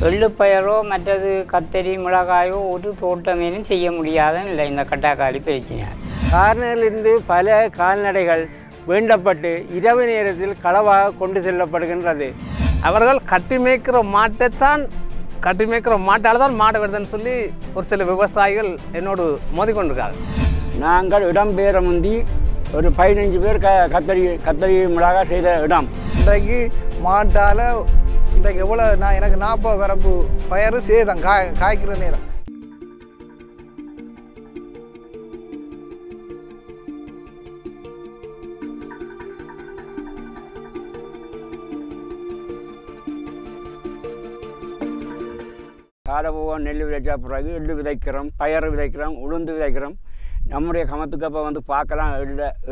எள்ளுப்பயரோ மற்றது கத்தரி மிளகாயோ ஒரு தோட்டமேனும் செய்ய முடியாத இல்லை இந்த கட்டாக்காளி பிரச்சனையால். கார்னரிலிருந்து பல கால்நடைகள் வேண்டப்பட்டு இரவு நேரத்தில் களவாக கொண்டு செல்லப்படுகின்றது. அவர்கள் கட்டி மேய்க்கிற மாட்டைத்தான் கட்டி மேய்க்கிற மாட்டால் தான் மாடு வருதுன்னு சொல்லி ஒரு சில விவசாயிகள் என்னோடு மோதிக்கொண்டிருக்காங்க. நாங்கள் இடம்பெயர முந்தி ஒரு 15 பேர் கத்தரி மிளகாய் செய்த இடம். இன்றைக்கு மாட்டால் இன்றைக்கு எவ்வளோ எனக்கு 40 வரப்பு பயிர் சேதம் காய்க்கிற நேரம். காலபோகம் நெல் விதைச்சா பிறகு எள்ளு விதைக்கிறோம், பயறு விதைக்கிறோம், உளுந்து விதைக்கிறோம். நம்முடைய கமத்துக்கு அப்போ வந்து பார்க்கலாம்,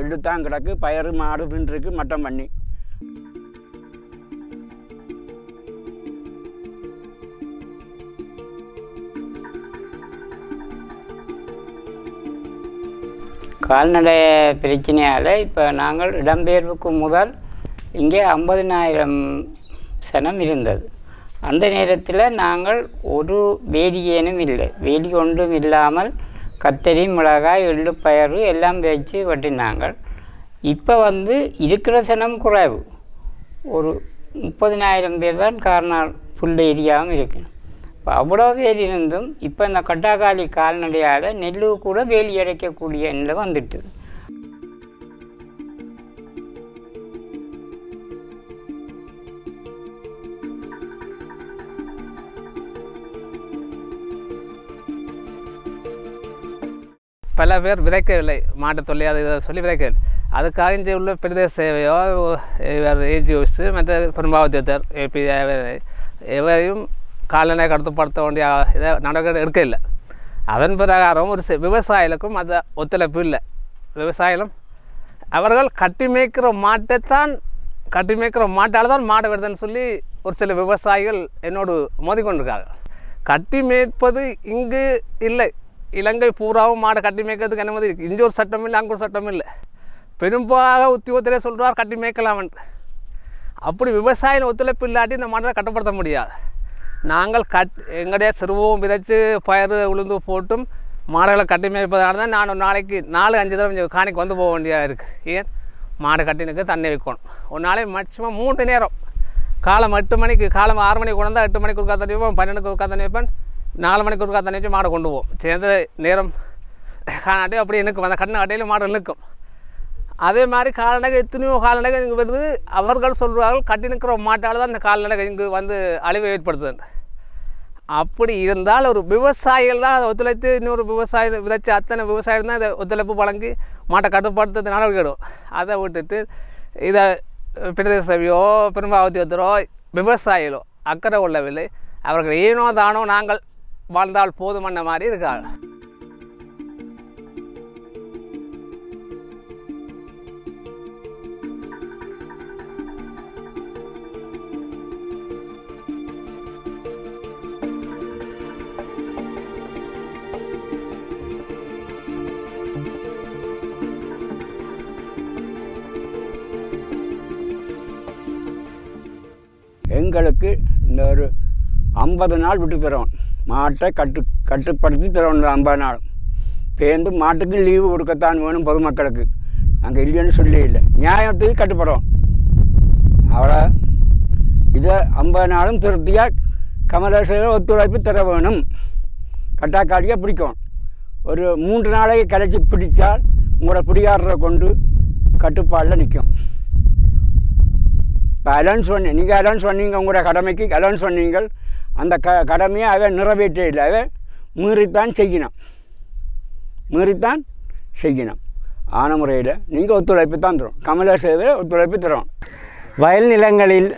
எள்ளு தான் கிடக்கு, பயறு மாடு பின்னுருக்கு மட்டம் பண்ணி. கால்நடை பிரச்சனையால் இப்போ நாங்கள் இடம்பெயர்வுக்கு முதல் இங்கே 50,000 சனம் இருந்தது. அந்த நேரத்தில் நாங்கள் ஒரு வேலியேனும் இல்லை, வேலி ஒன்றும் இல்லாமல் கத்தரி மிளகாய் எள்ளு பயறு எல்லாம் வச்சு வெட்டினாங்க. இப்போ வந்து இருக்கிற சனம் குறைவு, ஒரு 30,000 பேர் தான் கார்னர் ஃபுல் ஏரியாவும் இருக்கு. இப்போ அவ்வளோ பேர் இருந்தும் இப்போ இந்த கட்டாக்காளி கால்நடையால் நெல்லு கூட வேலி அடைக்கக்கூடிய நிலை வந்துட்டு. பல பேர் விதைக்கவில்லை, மாட்டு தொல்லை அதை இதை சொல்லி விதைக்கவில்லை. அதுக்காக இங்கே உள்ள பிரதேச சேவையோ வேறு ஏஜிஓஸ் மற்ற பெரும்பாவத்தியத்தர் ஏபி எவரையும் கால்நடை கட்டுப்படுத்த வேண்டிய இதை நடவடிக்கை எடுக்க இல்லை. அதன் பிரகாரம் ஒரு விவசாயிகளுக்கும் அதை ஒத்துழைப்பு இல்லை. விவசாயிகளும் அவர்கள் கட்டி மேய்க்கிற மாட்டைத்தான் கட்டி மேய்க்கிற மாட்டால் தான் மாடு வருதுன்னு சொல்லி ஒரு சில விவசாயிகள் என்னோடு மோதிக்கொண்டிருக்காங்க. கட்டி மேய்ப்பது இங்கு இல்லை, இலங்கை பூராவும் மாடை கட்டி மேய்க்கிறதுக்கு அனுமதி இருக்குது. இங்கே ஒரு சட்டம் இல்லை, அங்கே ஒரு சட்டம் இல்லை. பெரும்பாக உத்தியோகத்திலே சொல்கிறார் கட்டி மேய்க்கலாம்னு. அப்படி விவசாயிகள் ஒத்துழைப்பு இல்லாட்டி இந்த மாட்டை கட்டுப்படுத்த முடியாது. நாங்கள் எங்களுடைய சிறுவம் விதைச்சு பயிர் உளுந்து போட்டும் மாடுகளை கட்டி மேய்ப்பதனால தான் நான் ஒரு நாளைக்கு 4-5 தடவை கொஞ்சம் காணிக்கு வந்து போக வேண்டியதாக இருக்குது. ஏன் மாடு கட்டினுக்கு தண்ணி வைக்கணும். ஒரு நாளைக்கு மேக்சிமம் 3 நேரம், காலம் 8 மணிக்கு, காலம் 6 மணிக்கு கொண்டு வந்தால் 8 மணிக்கு ஒருக்கா தண்ணி வைப்பேன், 12க்கு ஒருக்கா தண்ணி வைப்பேன், 4 மணிக்கு ஒருக்கா தண்ணி வச்சு மாடை கொண்டு போவோம். சேர்ந்த நேரம் காணாட்டி அப்படி நிற்கும், அந்த கண்ணு அட்டையில் மாடு நிற்கும். அதே மாதிரி கால்நடை எத்தனையோ கால்நடைகள் இங்கே வருது. அவர்கள் சொல்கிறார்கள் கட்டி நிற்கிற மாட்டால் தான் இந்த கால்நடை இங்கு வந்து அழிவை ஏற்படுத்துது. அப்படி இருந்தால் ஒரு விவசாயிகள் தான் அதை ஒத்துழைத்து இன்னொரு விவசாயி விதைச்ச அத்தனை விவசாயிகள் தான் இதை ஒத்துழைப்பு வழங்கி மாட்டை கட்டுப்படுத்த நடவடிக்கை எடுக்கும். அதை விட்டுட்டு இதை பிரதேச சபையோ பெரும்பாவத்தியத்தரோ விவசாயிகளோ அக்கறை கொள்ளவில்லை. அவர்கள் ஏனோ தானோ நாங்கள் வாழ்ந்தால் போதுமன்ற மாதிரி இருக்காங்க. எங்களுக்கு இந்த ஒரு 50 நாள் விட்டு தரோம், மாட்டை கட்டுப்படுத்தி தரோம். இந்த 50 நாள் பேருந்து மாட்டுக்கு லீவு கொடுக்கத்தான் வேணும் பொதுமக்களுக்கு. நாங்கள் இல்லைன்னு சொல்லி இல்லை, நியாயத்துக்கு கட்டுப்படுறோம். அவ்வளோ இதை 50 நாளும் திருப்தியாக கமலேஸ்வரர் ஒத்துழைப்பு தர வேணும். கட்டாக்காடியாக பிடிக்கும். ஒரு 3 நாளைக்கு கழிச்சு பிடித்தால் உங்களோட பிடிக்காரரை கொண்டு கட்டுப்பாடில் நிற்கும். இப்போ அலௌன்ஸ் நீங்கள் அலௌன்ஸ் பண்ணீங்க, உங்களோட கடமைக்கு அலௌன்ஸ் பண்ணீங்கள். அந்த கடமையை அதை நிறைவேற்ற இல்லை, அதை மீறித்தான் செய்யணும். ஆன முறையில் நீங்கள் ஒத்துழைப்பு தான் தரும், கமலேஸ்வரர் ஒத்துழைப்பு தரும். வயல் நிலங்களில்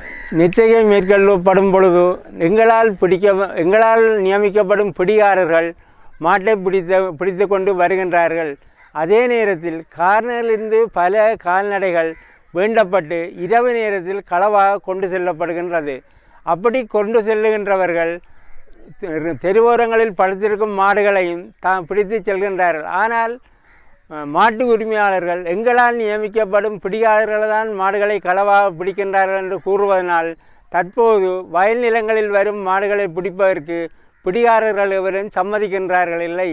நிச்சய மேற்கொள்ளப்படும் பொழுது எங்களால் நியமிக்கப்படும் பிடிகாரர்கள் மாட்டை பிடித்து கொண்டு வருகின்றார்கள். அதே நேரத்தில் கார்னரிலிருந்து பல கால்நடைகள் வேண்டப்பட்டு இரவு நேரத்தில் களவாக கொண்டு செல்லப்படுகின்றது. அப்படி கொண்டு செல்லுகின்றவர்கள் தெருவோரங்களில் படுத்திருக்கும் மாடுகளையும் பிடித்து செல்கின்றார்கள். ஆனால் மாட்டு உரிமையாளர்கள் எங்களால் நியமிக்கப்படும் பிடிக்காதவர்கள் தான் மாடுகளை களவாக பிடிக்கின்றார்கள் என்று கூறுவதனால் தற்போது வயல் நிலங்களில் வரும் மாடுகளை பிடிப்பதற்கு பிடிகாரர்கள் எவரும் சம்மதிக்கின்றார்கள் இல்லை.